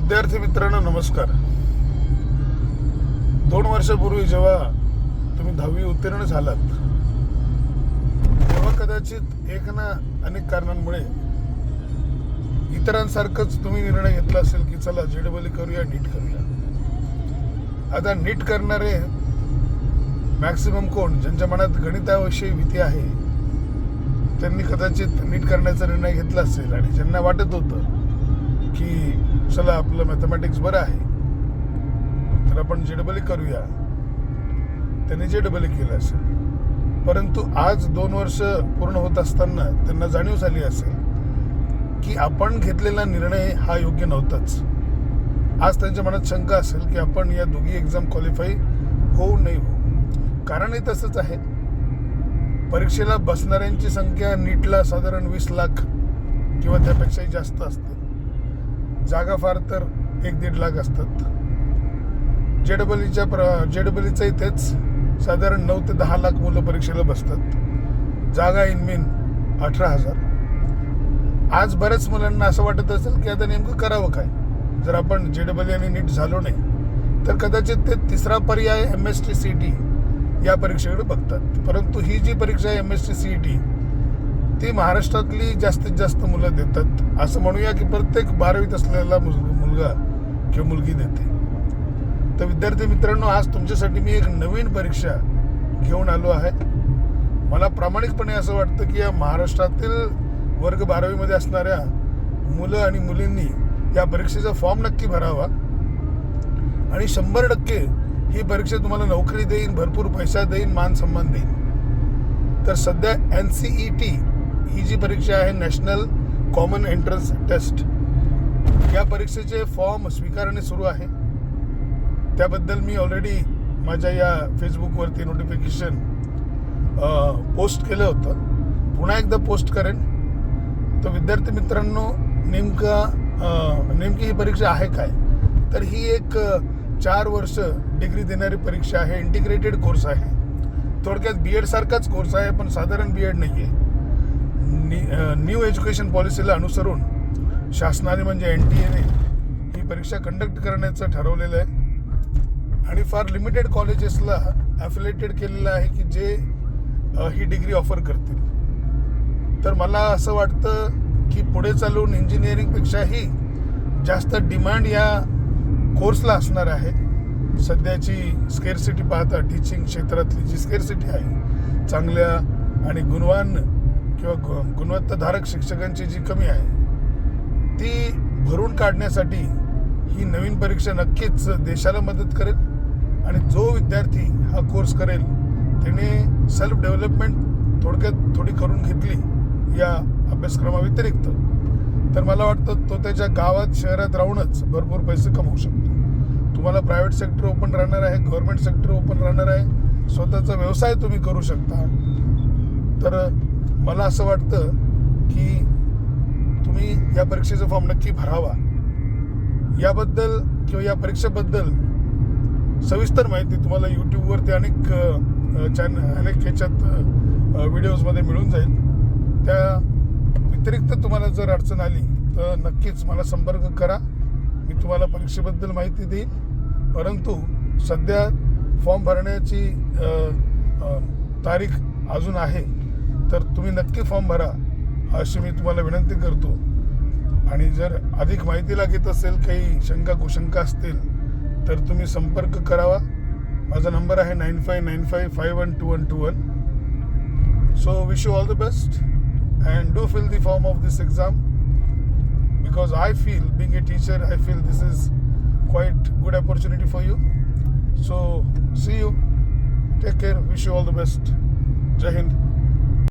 विद्यार्थी मित्रांनो नमस्कार. 2 वर्षापूर्वी जेव्हा तुम्ही 10वी उत्तीर्ण झालात तेव्हा कदाचित एक ना अनेक कारणांमुळे इतरांसारखंच तुम्ही निर्णय घेतला असेल की चला JEE करूया, नीट करूया. आता नीट करणारे मॅक्सिमम कोण ज्यांच्या मनात गणिताविषयी भीती आहे त्यांनी कदाचित नीट करण्याचा निर्णय घेतला असेल आणि ज्यांना वाटत होतं की चला आपलं मॅथमॅटिक्स बरं आहे तर आपण JEE करूया त्यांनी JEE केलं असेल. परंतु आज 2 वर्ष पूर्ण होत असताना त्यांना जाणीव झाली असेल की आपण घेतलेला निर्णय हा योग्य नव्हताच. आज त्यांच्या मनात शंका असेल की आपण या दोघी एक्झाम क्वालिफाय होऊ नाही होऊ. कारणही तसंच आहे. परीक्षेला बसणाऱ्यांची संख्या नीटला साधारण 20 लाख किंवा त्यापेक्षाही जास्त असते. जागा फार तर 1-1.5 लाख असतात. JEEचं तेच साधारण 9 ते 10 लाख मुलं परीक्षेला बसतात. जागा इन मीन 18,000. आज बऱ्याच मुलांना असं वाटत असेल की आता नेमकं करावं काय. जर आपण JEE आणि नीट झालो नाही तर कदाचित ते तिसरा पर्याय MST CET या परीक्षेकडे बघतात. परंतु ही जी परीक्षा आहे MST CET ती महाराष्ट्रातली जास्तीत जास्त मुलं देतात. असं म्हणूया की प्रत्येक 12वीत असलेला मुलगा किंवा मुलगी देते. तर विद्यार्थी मित्रांनो, आज तुमच्यासाठी मी एक नवीन परीक्षा घेऊन आलो आहे. मला प्रामाणिकपणे असं वाटतं की या महाराष्ट्रातील वर्ग 12वीमध्ये असणाऱ्या मुलं आणि मुलींनी या परीक्षेचा फॉर्म नक्की भरावा आणि 100% ही परीक्षा तुम्हाला नोकरी देईन, भरपूर पैसा देईन, मान सन्मान देईन. तर सध्या NCET ही जी परीक्षा आहे, नॅशनल कॉमन एंट्रन्स टेस्ट, या परीक्षेचे फॉर्म स्वीकारणे सुरू आहे. त्याबद्दल मी ऑलरेडी माझ्या या फेसबुकवरती नोटिफिकेशन पोस्ट केलं होतं. पुन्हा एकदा पोस्ट करेन. तर विद्यार्थी मित्रांनो, नेमकी ही परीक्षा आहे काय, तर ही एक 4 वर्ष डिग्री देणारी परीक्षा आहे. इंटिग्रेटेड कोर्स आहे. थोडक्यात BEd सारखाच कोर्स आहे, पण साधारण BEd नाही आहे. न्यू एज्युकेशन पॉलिसीला अनुसरून शासनाने म्हणजे NTAने ही परीक्षा कंडक्ट करण्याचं ठरवलेलं आहे आणि फार लिमिटेड कॉलेजेसला ॲफिलेटेड केलेलं आहे की जे ही डिग्री ऑफर करतील. तर मला असं वाटतं की पुढे चालून इंजिनिअरिंगपेक्षाही जास्त डिमांड या कोर्सला असणार आहे. सध्याची स्केअरसिटी पाहता टीचिंग क्षेत्रातली जी स्केअरसिटी आहे, चांगल्या आणि गुणवान किंवा गुणवत्ताधारक शिक्षकांची जी कमी आहे ती भरून काढण्यासाठी ही नवीन परीक्षा नक्कीच देशाला मदत करेल. आणि जो विद्यार्थी हा कोर्स करेल त्याने सेल्फ डेव्हलपमेंट थोडक्यात थोडी करून घेतली या अभ्यासक्रमाव्यतिरिक्त, तर मला वाटतं तो त्याच्या गावात शहरात राहूनच भरपूर पैसे कमवू शकतो. तुम्हाला प्रायव्हेट सेक्टर ओपन राहणार आहे, गव्हर्नमेंट सेक्टर ओपन राहणार आहे, स्वतःचा व्यवसाय तुम्ही करू शकता. तर मला असं वाटतं की तुम्ही या परीक्षेचा फॉर्म नक्की भरावा. याबद्दल किंवा या परीक्षेबद्दल सविस्तर माहिती तुम्हाला यूट्यूबवरती अनेक ह्याच्यात व्हिडिओजमध्ये मिळून जाईल. त्या व्यतिरिक्त तुम्हाला जर अडचण आली तर नक्कीच मला संपर्क करा. मी तुम्हाला परीक्षेबद्दल माहिती देईन. परंतु सध्या फॉर्म भरण्याची तारीख अजून आहे, तर तुम्ही नक्की फॉर्म भरा अशी मी तुम्हाला विनंती करतो. आणि जर अधिक माहिती लागत असेल, काही शंका कुशंका असतील तर तुम्ही संपर्क करावा. माझा नंबर आहे 9595512121. So wish you all the best and do fill the form of this exam because I feel, being a teacher, I feel this is quite good opportunity for you. So see you. Take care. Wish you all the best. Jai Hind.